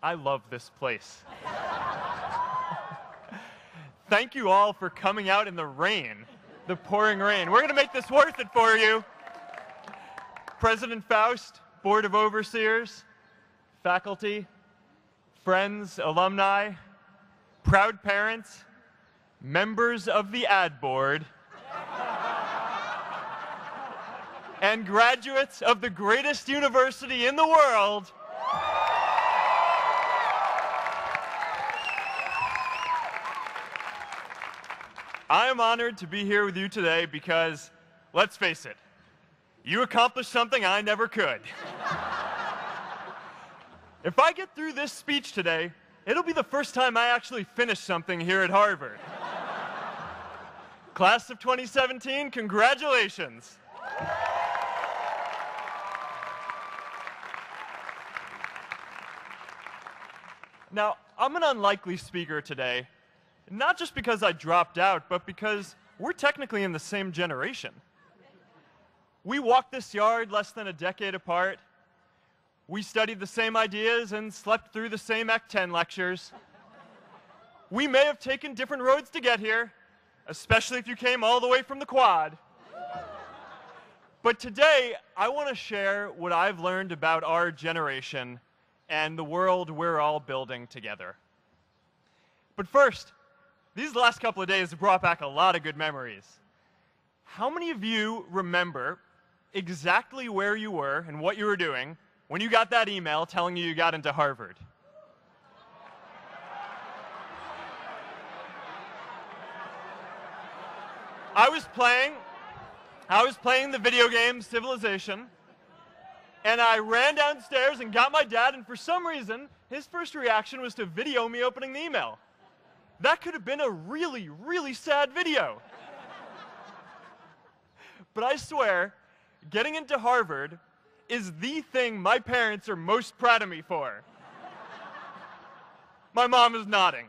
I love this place. Thank you all for coming out in the rain, the pouring rain. We're going to make this worth it for you. President Faust, Board of Overseers, faculty, friends, alumni, proud parents, members of the ad board, and graduates of the greatest university in the world. I am honored to be here with you today because, let's face it, you accomplished something I never could. If I get through this speech today, it'll be the first time I actually finish something here at Harvard. Class of 2017, congratulations. Now, I'm an unlikely speaker today, not just because I dropped out, but because we're technically in the same generation. We walked this yard less than a decade apart. We studied the same ideas and slept through the same Act 10 lectures. We may have taken different roads to get here, especially if you came all the way from the quad. But today, I want to share what I've learned about our generation and the world we're all building together. But first, these last couple of days have brought back a lot of good memories. How many of you remember exactly where you were and what you were doing when you got that email telling you got into Harvard? I was playing the video game Civilization, and I ran downstairs and got my dad, and for some reason, his first reaction was to video me opening the email. That could have been a really, really sad video. But I swear, getting into Harvard is the thing my parents are most proud of me for. My mom is nodding.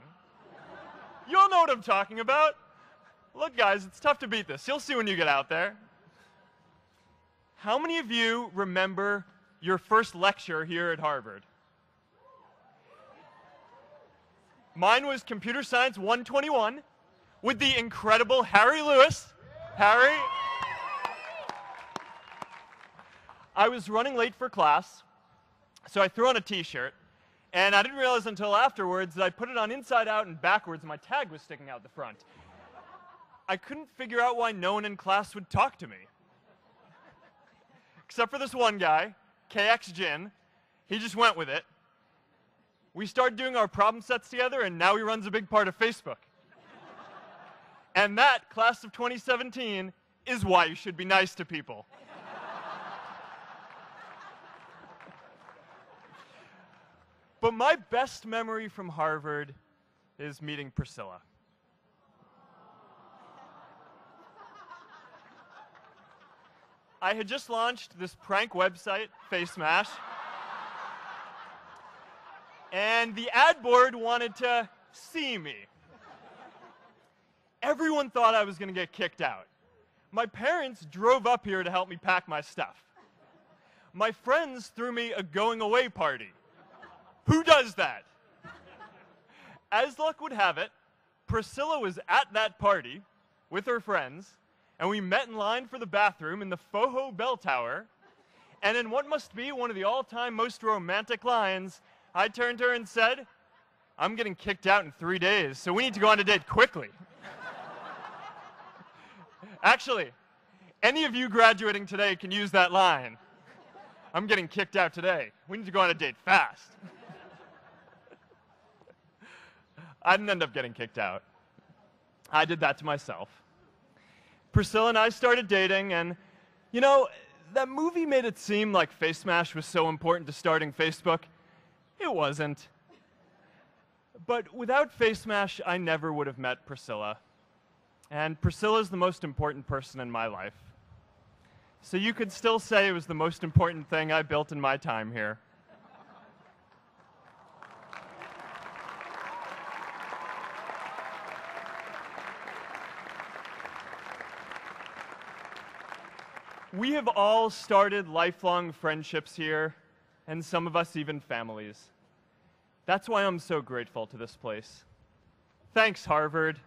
You all know what I'm talking about. Look, guys, it's tough to beat this. You'll see when you get out there. How many of you remember your first lecture here at Harvard? Mine was Computer Science 121 with the incredible Harry Lewis. Harry. I was running late for class, so I threw on a t-shirt, and I didn't realize until afterwards that I put it on inside out and backwards, and my tag was sticking out the front. I couldn't figure out why no one in class would talk to me. Except for this one guy, KX Jin. He just went with it. We started doing our problem sets together, and now he runs a big part of Facebook. And that, class of 2017, is why you should be nice to people. But my best memory from Harvard is meeting Priscilla. I had just launched this prank website, Face Smash, and the ad board wanted to see me. Everyone thought I was going to get kicked out. My parents drove up here to help me pack my stuff. My friends threw me a going-away party. Who does that? As luck would have it, Priscilla was at that party with her friends, and we met in line for the bathroom in the Foho Bell Tower, and in what must be one of the all-time most romantic lines, I turned to her and said, "I'm getting kicked out in 3 days, so we need to go on a date quickly." Actually, any of you graduating today can use that line. I'm getting kicked out today. We need to go on a date fast. I didn't end up getting kicked out. I did that to myself. Priscilla and I started dating, and, you know, that movie made it seem like Face Smash was so important to starting Facebook. It wasn't. But without Face Smash, I never would have met Priscilla. And Priscilla's the most important person in my life. So you could still say it was the most important thing I built in my time here. We have all started lifelong friendships here, and some of us even families. That's why I'm so grateful to this place. Thanks, Harvard.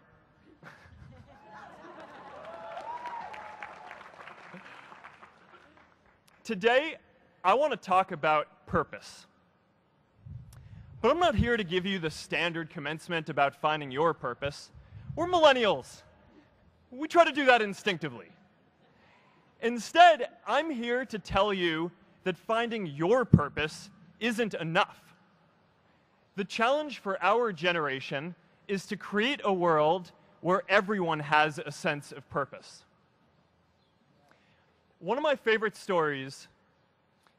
Today, I want to talk about purpose. But I'm not here to give you the standard commencement about finding your purpose. We're millennials. We try to do that instinctively. Instead, I'm here to tell you that finding your purpose isn't enough. The challenge for our generation is to create a world where everyone has a sense of purpose. One of my favorite stories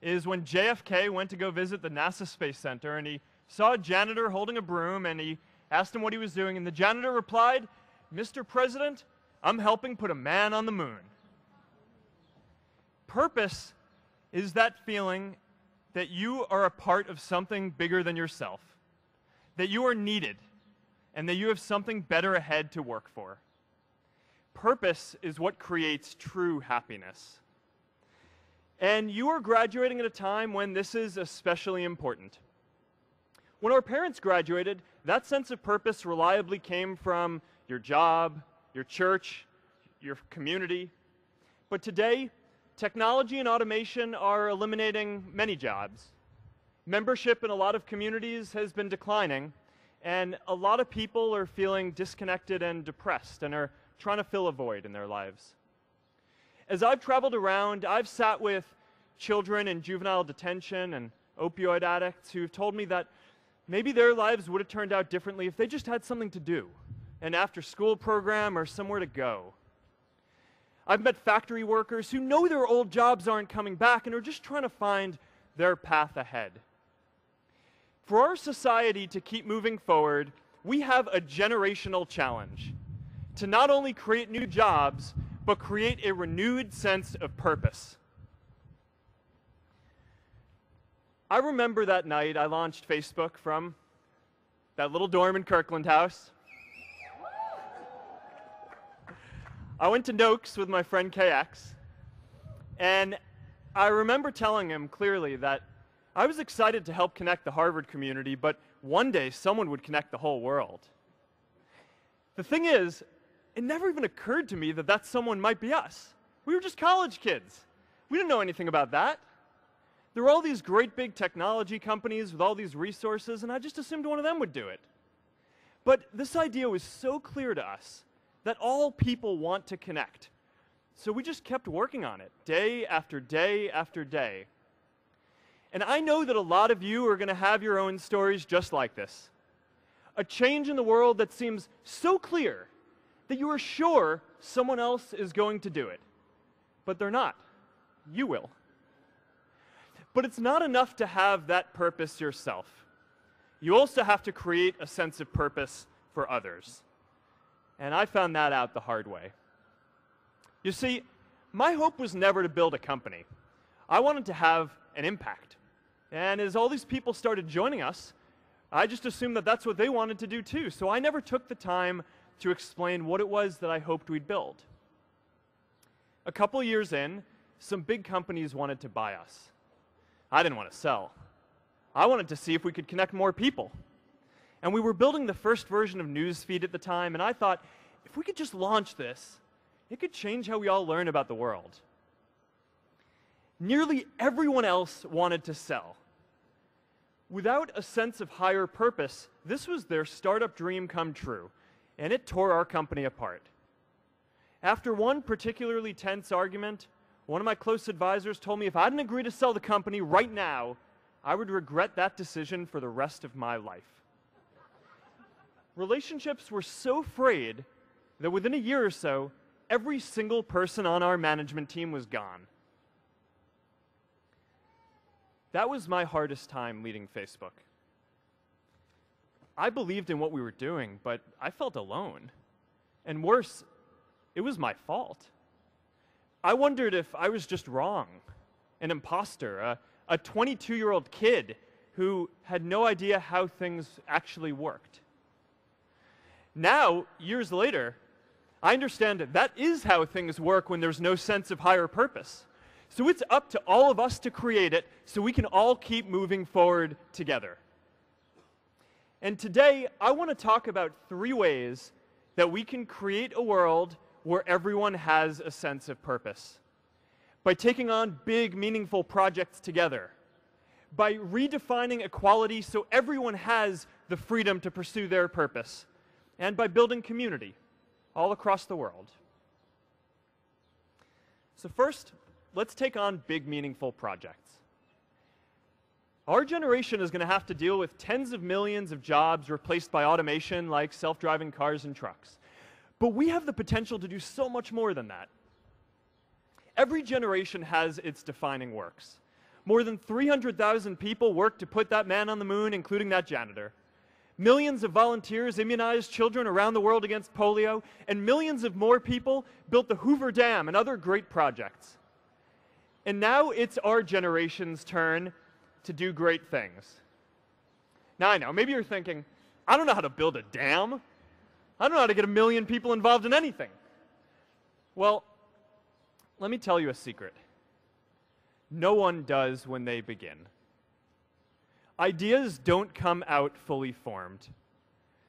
is when JFK went to go visit the NASA Space Center, and he saw a janitor holding a broom, and he asked him what he was doing, and the janitor replied, "Mr. President, I'm helping put a man on the moon." Purpose is that feeling that you are a part of something bigger than yourself, that you are needed, and that you have something better ahead to work for. Purpose is what creates true happiness. And you are graduating at a time when this is especially important. When our parents graduated, that sense of purpose reliably came from your job, your church, your community. But today, technology and automation are eliminating many jobs. Membership in a lot of communities has been declining, and a lot of people are feeling disconnected and depressed and are trying to fill a void in their lives. As I've traveled around, I've sat with children in juvenile detention and opioid addicts who've told me that maybe their lives would have turned out differently if they just had something to do, an after-school program or somewhere to go. I've met factory workers who know their old jobs aren't coming back and are just trying to find their path ahead. For our society to keep moving forward, we have a generational challenge to not only create new jobs, but create a renewed sense of purpose. I remember that night I launched Facebook from that little dorm in Kirkland House. I went to Noakes with my friend KX, and I remember telling him clearly that I was excited to help connect the Harvard community, but one day someone would connect the whole world. The thing is, it never even occurred to me that that someone might be us. We were just college kids. We didn't know anything about that. There were all these great big technology companies with all these resources, and I just assumed one of them would do it. But this idea was so clear to us that all people want to connect. So we just kept working on it, day after day after day. And I know that a lot of you are going to have your own stories just like this. A change in the world that seems so clear that you are sure someone else is going to do it. But they're not. You will. But it's not enough to have that purpose yourself. You also have to create a sense of purpose for others. And I found that out the hard way. You see, my hope was never to build a company. I wanted to have an impact. And as all these people started joining us, I just assumed that that's what they wanted to do too. So I never took the time to explain what it was that I hoped we'd build. A couple years in, some big companies wanted to buy us. I didn't want to sell. I wanted to see if we could connect more people. And we were building the first version of Newsfeed at the time, and I thought, if we could just launch this, it could change how we all learn about the world. Nearly everyone else wanted to sell. Without a sense of higher purpose, this was their startup dream come true, and it tore our company apart. After one particularly tense argument, one of my close advisors told me if I didn't agree to sell the company right now, I would regret that decision for the rest of my life. Relationships were so frayed that within a year or so, every single person on our management team was gone. That was my hardest time leading Facebook. I believed in what we were doing, but I felt alone. And worse, it was my fault. I wondered if I was just wrong, an imposter, a 22-year-old kid who had no idea how things actually worked. Now, years later, I understand that is how things work when there's no sense of higher purpose. So it's up to all of us to create it so we can all keep moving forward together. And today, I want to talk about 3 ways that we can create a world where everyone has a sense of purpose. By taking on big, meaningful projects together. By redefining equality so everyone has the freedom to pursue their purpose. And by building community all across the world. So first, let's take on big, meaningful projects. Our generation is going to have to deal with tens of millions of jobs replaced by automation like self-driving cars and trucks. But we have the potential to do so much more than that. Every generation has its defining works. More than 300,000 people worked to put that man on the moon, including that janitor. Millions of volunteers immunized children around the world against polio, and millions of more people built the Hoover Dam and other great projects. And now it's our generation's turn to do great things. Now I know, maybe you're thinking, I don't know how to build a dam. I don't know how to get 1 million people involved in anything. Well, let me tell you a secret. No one does when they begin. Ideas don't come out fully formed.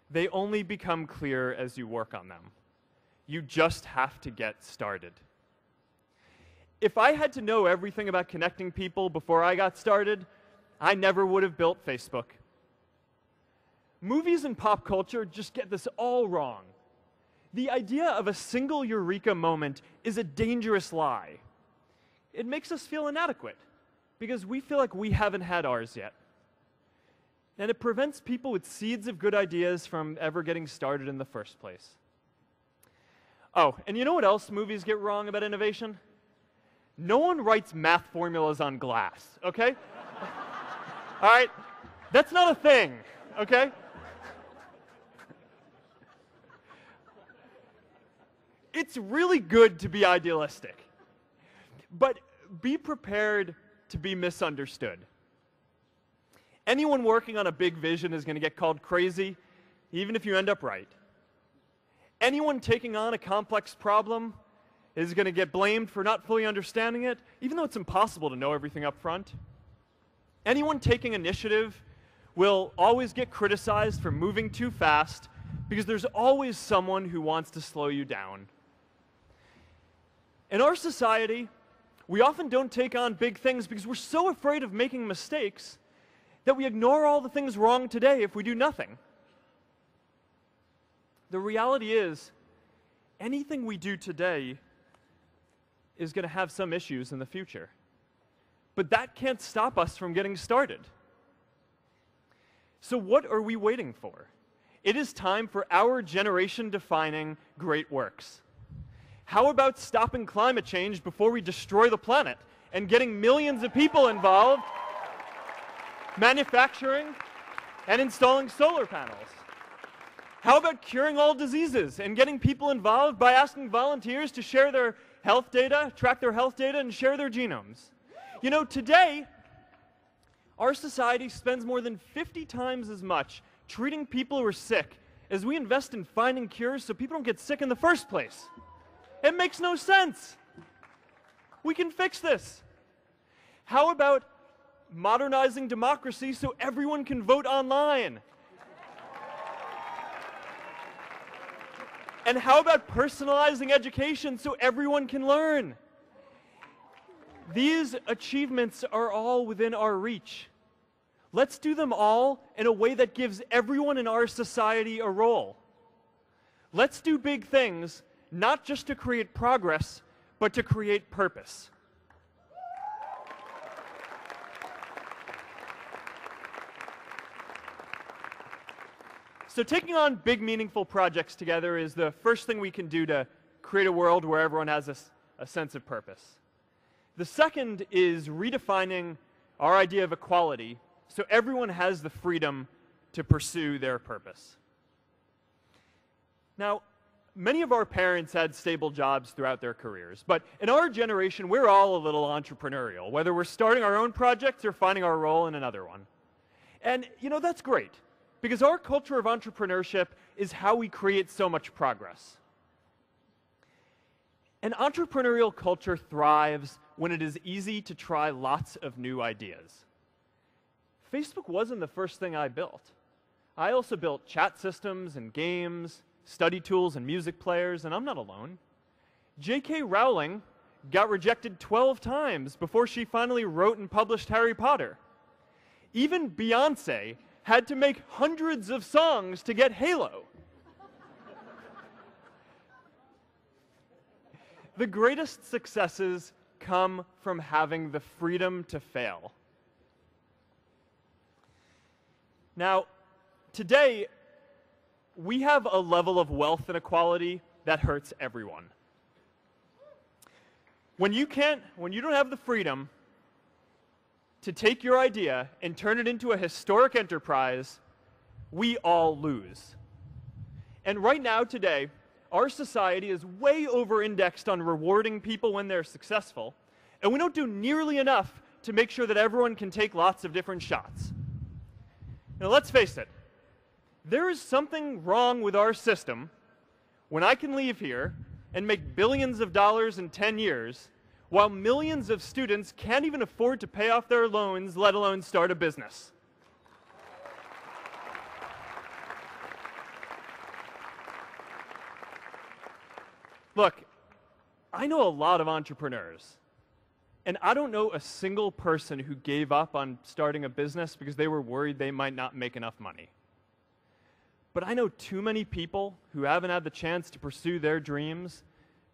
They only become clear as you work on them. You just have to get started. If I had to know everything about connecting people before I got started, I never would have built Facebook. Movies and pop culture just get this all wrong. The idea of a single eureka moment is a dangerous lie. It makes us feel inadequate because we feel like we haven't had ours yet. And it prevents people with seeds of good ideas from ever getting started in the first place. Oh, and you know what else movies get wrong about innovation? No one writes math formulas on glass, okay? All right? That's not a thing, okay? It's really good to be idealistic, but be prepared to be misunderstood. Anyone working on a big vision is going to get called crazy, even if you end up right. Anyone taking on a complex problem is going to get blamed for not fully understanding it, even though it's impossible to know everything up front. Anyone taking initiative will always get criticized for moving too fast because there's always someone who wants to slow you down. In our society, we often don't take on big things because we're so afraid of making mistakes that we ignore all the things wrong today if we do nothing. The reality is, anything we do today is going to have some issues in the future. But that can't stop us from getting started. So what are we waiting for? It is time for our generation-defining great works. How about stopping climate change before we destroy the planet and getting millions of people involved, manufacturing and installing solar panels? How about curing all diseases and getting people involved by asking volunteers to share their health data, track their health data, and share their genomes? You know, today, our society spends more than 50 times as much treating people who are sick as we invest in finding cures so people don't get sick in the first place. It makes no sense. We can fix this. How about modernizing democracy so everyone can vote online? And how about personalizing education so everyone can learn? These achievements are all within our reach. Let's do them all in a way that gives everyone in our society a role. Let's do big things, not just to create progress, but to create purpose. So taking on big, meaningful projects together is the first thing we can do to create a world where everyone has a sense of purpose. The second is redefining our idea of equality so everyone has the freedom to pursue their purpose. Now, many of our parents had stable jobs throughout their careers, but in our generation, we're all a little entrepreneurial, whether we're starting our own projects or finding our role in another one. And, you know, that's great, because our culture of entrepreneurship is how we create so much progress. An entrepreneurial culture thrives when it is easy to try lots of new ideas. Facebook wasn't the first thing I built. I also built chat systems and games, study tools and music players, and I'm not alone. J.K. Rowling got rejected 12 times before she finally wrote and published Harry Potter. Even Beyoncé had to make hundreds of songs to get Halo. The greatest successes come from having the freedom to fail. Now, today, we have a level of wealth inequality that hurts everyone. When you don't have the freedom to take your idea and turn it into a historic enterprise, we all lose. And right now, today, our society is way over-indexed on rewarding people when they're successful, and we don't do nearly enough to make sure that everyone can take lots of different shots. Now, let's face it, there is something wrong with our system when I can leave here and make billions of dollars in 10 years, while millions of students can't even afford to pay off their loans, let alone start a business. Look, I know a lot of entrepreneurs, and I don't know a single person who gave up on starting a business because they were worried they might not make enough money. But I know too many people who haven't had the chance to pursue their dreams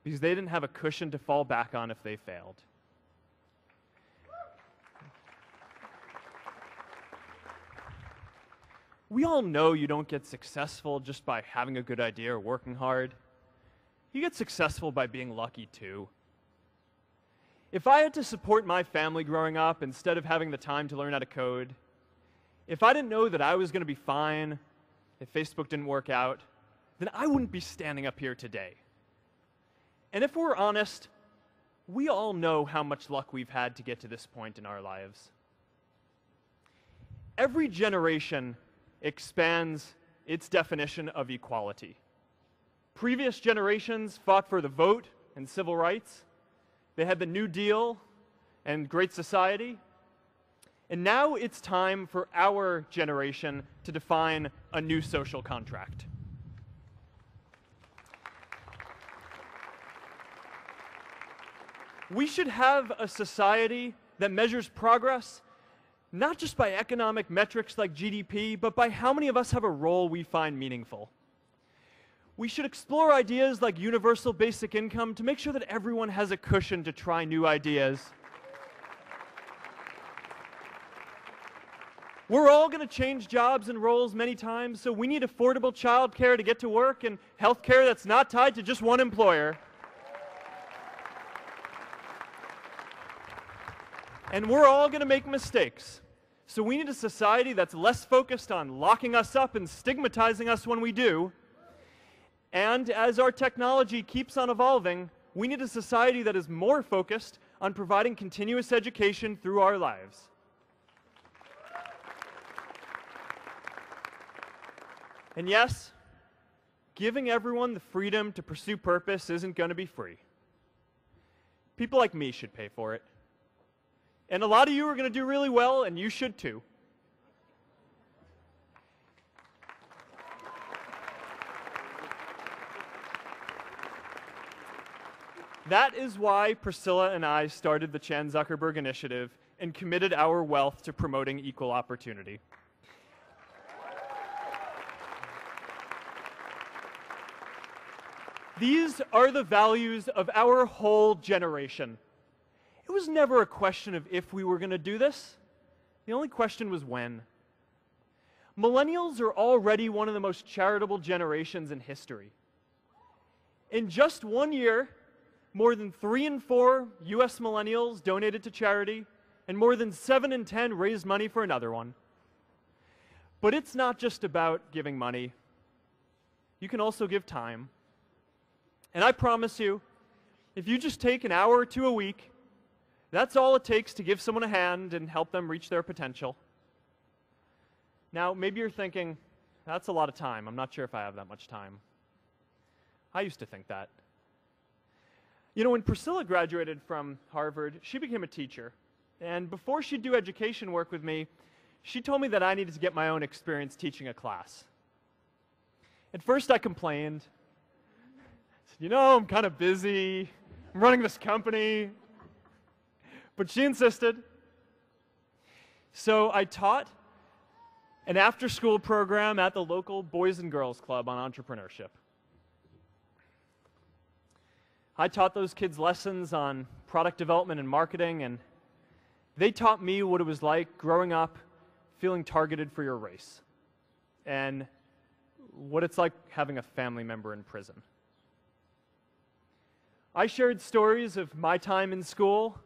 because they didn't have a cushion to fall back on if they failed. We all know you don't get successful just by having a good idea or working hard. You get successful by being lucky too. If I had to support my family growing up instead of having the time to learn how to code, if I didn't know that I was going to be fine if Facebook didn't work out, then I wouldn't be standing up here today. And if we're honest, we all know how much luck we've had to get to this point in our lives. Every generation expands its definition of equality. Previous generations fought for the vote and civil rights. They had the New Deal and Great Society. And now it's time for our generation to define a new social contract. We should have a society that measures progress not just by economic metrics like GDP, but by how many of us have a role we find meaningful. We should explore ideas like universal basic income to make sure that everyone has a cushion to try new ideas. We're all going to change jobs and roles many times, so we need affordable childcare to get to work and healthcare that's not tied to just one employer. And we're all going to make mistakes. So we need a society that's less focused on locking us up and stigmatizing us when we do. And as our technology keeps on evolving, we need a society that is more focused on providing continuous education through our lives. And yes, giving everyone the freedom to pursue purpose isn't going to be free. People like me should pay for it. And a lot of you are going to do really well, and you should too. That is why Priscilla and I started the Chan Zuckerberg Initiative and committed our wealth to promoting equal opportunity. These are the values of our whole generation. It was never a question of if we were going to do this. The only question was when. Millennials are already one of the most charitable generations in history. In just 1 year, more than 3 in 4 US millennials donated to charity, and more than 7 in 10 raised money for another one. But it's not just about giving money. You can also give time. And I promise you, if you just take an hour or two a week, that's all it takes to give someone a hand and help them reach their potential. Now, maybe you're thinking, that's a lot of time. I'm not sure if I have that much time. I used to think that. You know, when Priscilla graduated from Harvard, she became a teacher. And before she'd do education work with me, she told me that I needed to get my own experience teaching a class. At first I complained. I said, you know, I'm kind of busy. I'm running this company. But she insisted. So I taught an after-school program at the local Boys and Girls Club on entrepreneurship. I taught those kids lessons on product development and marketing, and they taught me what it was like growing up feeling targeted for your race, and what it's like having a family member in prison. I shared stories of my time in school,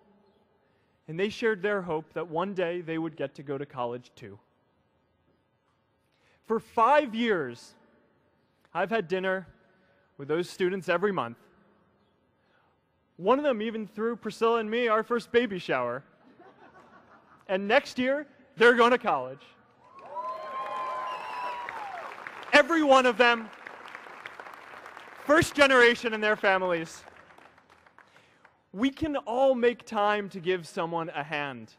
and they shared their hope that one day they would get to go to college too. For 5 years, I've had dinner with those students every month. One of them even threw Priscilla and me our first baby shower. And next year, they're going to college. Every one of them, first generation in their families. We can all make time to give someone a hand.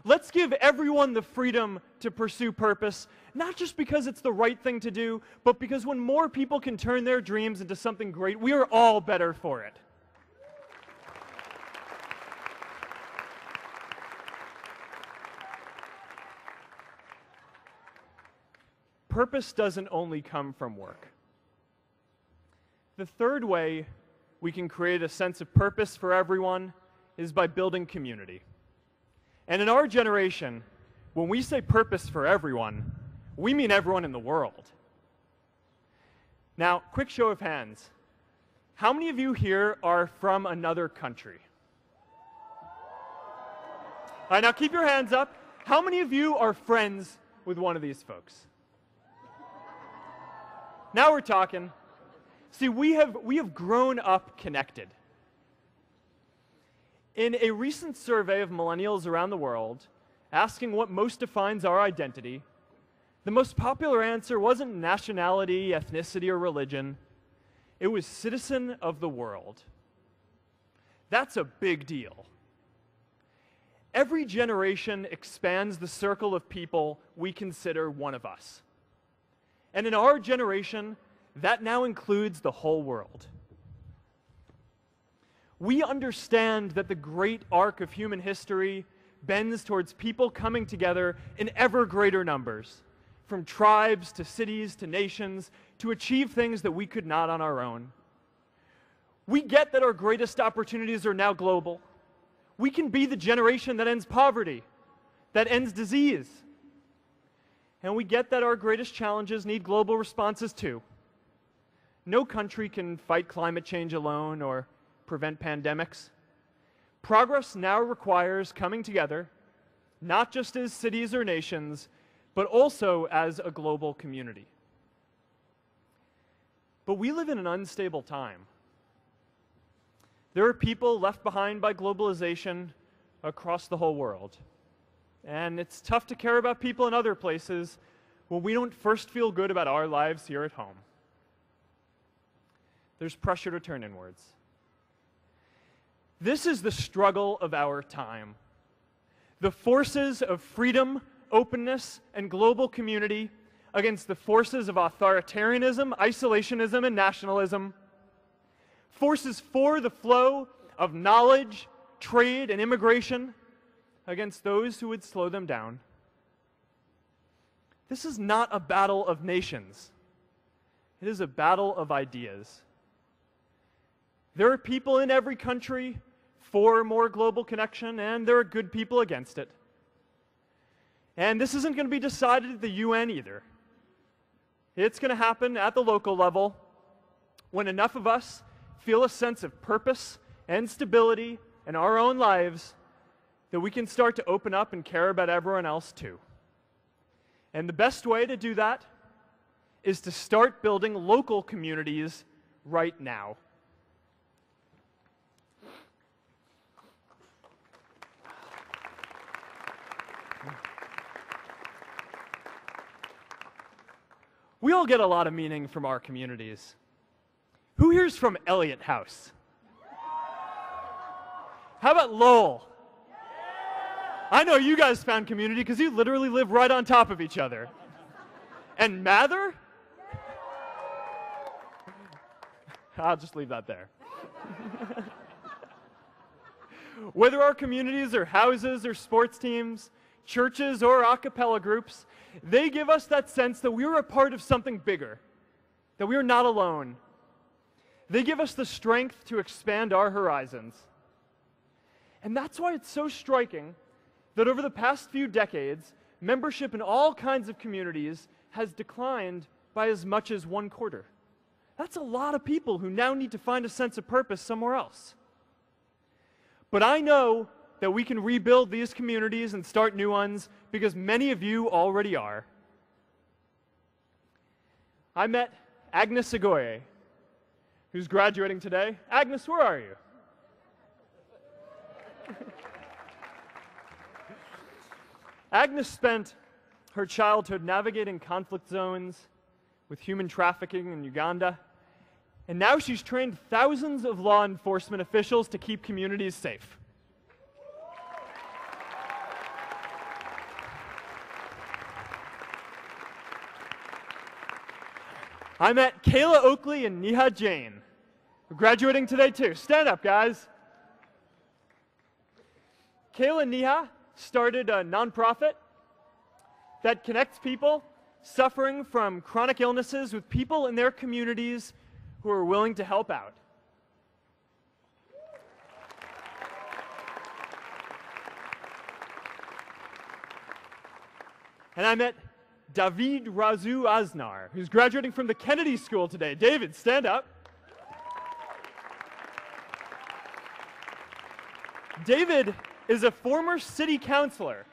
Let's give everyone the freedom to pursue purpose, not just because it's the right thing to do, but because when more people can turn their dreams into something great, we are all better for it. Purpose doesn't only come from work. The third way we can create a sense of purpose for everyone is by building community. And in our generation, when we say purpose for everyone, we mean everyone in the world. Now, quick show of hands. How many of you here are from another country? All right, now keep your hands up. How many of you are friends with one of these folks? Now we're talking. See, we have grown up connected. In a recent survey of millennials around the world, asking what most defines our identity, the most popular answer wasn't nationality, ethnicity, or religion. It was citizen of the world. That's a big deal. Every generation expands the circle of people we consider one of us. And in our generation, that now includes the whole world. We understand that the great arc of human history bends towards people coming together in ever greater numbers, from tribes to cities to nations, to achieve things that we could not on our own. We get that our greatest opportunities are now global. We can be the generation that ends poverty, that ends disease. And we get that our greatest challenges need global responses too. No country can fight climate change alone or prevent pandemics. Progress now requires coming together, not just as cities or nations, but also as a global community. But we live in an unstable time. There are people left behind by globalization across the whole world. And it's tough to care about people in other places when we don't first feel good about our lives here at home. There's pressure to turn inwards. This is the struggle of our time. The forces of freedom, openness, and global community against the forces of authoritarianism, isolationism, and nationalism. Forces for the flow of knowledge, trade, and immigration against those who would slow them down. This is not a battle of nations. It is a battle of ideas. There are people in every country for more global connection, and there are good people against it. And this isn't going to be decided at the UN either. It's going to happen at the local level when enough of us feel a sense of purpose and stability in our own lives that we can start to open up and care about everyone else too. And the best way to do that is to start building local communities right now. We all get a lot of meaning from our communities. Who here's from Elliott House? How about Lowell? I know you guys found community because you literally live right on top of each other. And Mather? I'll just leave that there. Whether our communities are houses or sports teams, churches or a cappella groups, they give us that sense that we are a part of something bigger, that we are not alone. They give us the strength to expand our horizons. And that's why it's so striking that over the past few decades, membership in all kinds of communities has declined by as much as 1/4. That's a lot of people who now need to find a sense of purpose somewhere else. But I know that we can rebuild these communities and start new ones because many of you already are. I met Agnes Agoye, who's graduating today. Agnes, where are you? Agnes spent her childhood navigating conflict zones with human trafficking in Uganda, and now she's trained thousands of law enforcement officials to keep communities safe. I met Kayla Oakley and Neha Jain, who are graduating today too. Stand up, guys. Kayla and Neha started a nonprofit that connects people suffering from chronic illnesses with people in their communities who are willing to help out. And I met David Razu Aznar, who's graduating from the Kennedy School today. David, stand up. David is a former city councilor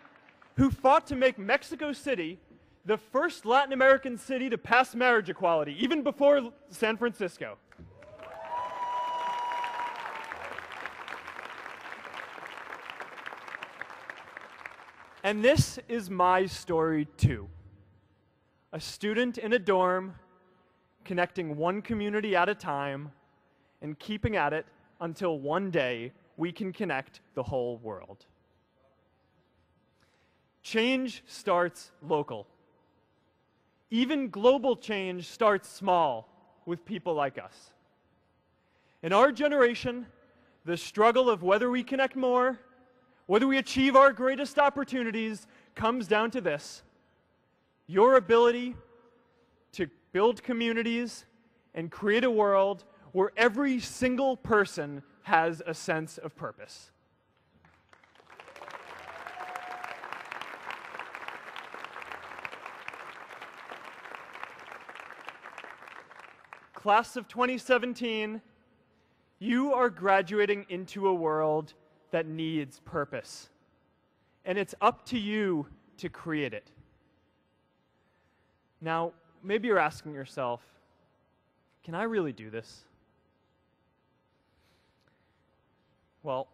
who fought to make Mexico City the first Latin American city to pass marriage equality, even before San Francisco. And this is my story too. A student in a dorm, connecting one community at a time and keeping at it until one day we can connect the whole world. Change starts local. Even global change starts small with people like us. In our generation, the struggle of whether we connect more, whether we achieve our greatest opportunities, comes down to this: your ability to build communities and create a world where every single person has a sense of purpose. Class of 2017, you are graduating into a world that needs purpose. And it's up to you to create it. Now, maybe you're asking yourself, can I really do this? Well,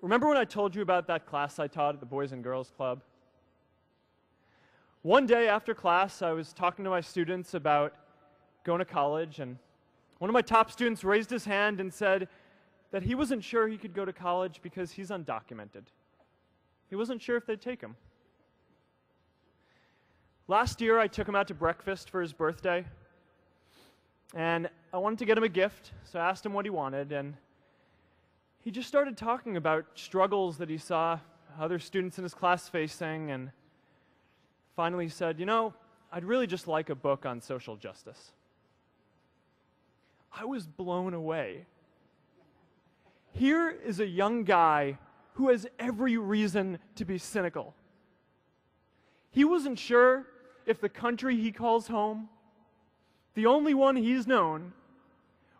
remember when I told you about that class I taught at the Boys and Girls Club? One day after class, I was talking to my students about going to college, and one of my top students raised his hand and said that he wasn't sure he could go to college because he's undocumented. He wasn't sure if they'd take him. Last year, I took him out to breakfast for his birthday, and I wanted to get him a gift, so I asked him what he wanted, and he just started talking about struggles that he saw other students in his class facing, and finally said, you know, I'd really just like a book on social justice. I was blown away. Here is a young guy who has every reason to be cynical. He wasn't sure if the country he calls home, the only one he's known,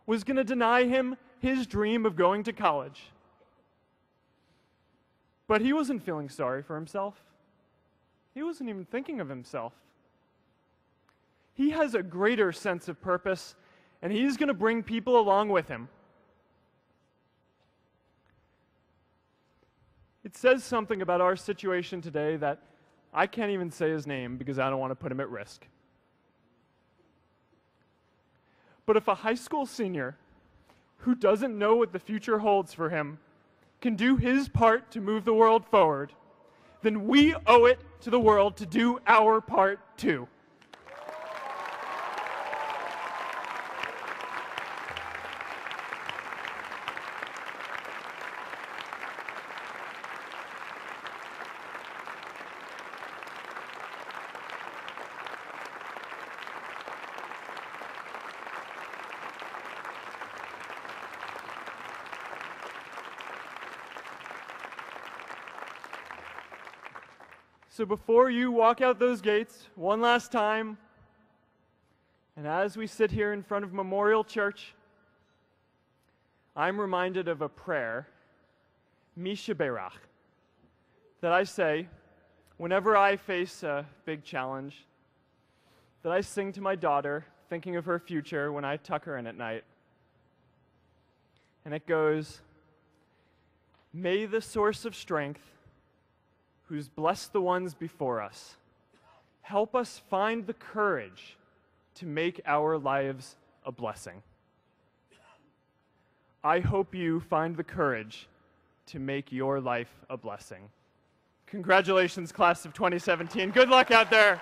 was going to deny him his dream of going to college. But he wasn't feeling sorry for himself. He wasn't even thinking of himself. He has a greater sense of purpose, and he's going to bring people along with him. It says something about our situation today that I can't even say his name because I don't want to put him at risk. But if a high school senior who doesn't know what the future holds for him can do his part to move the world forward, then we owe it to the world to do our part too. So before you walk out those gates one last time, and as we sit here in front of Memorial Church, I'm reminded of a prayer, Misha Berach, that I say whenever I face a big challenge, that I sing to my daughter, thinking of her future when I tuck her in at night. And it goes, "May the source of strength, who's blessed the ones before us, help us find the courage to make our lives a blessing." I hope you find the courage to make your life a blessing. Congratulations, class of 2017. Good luck out there.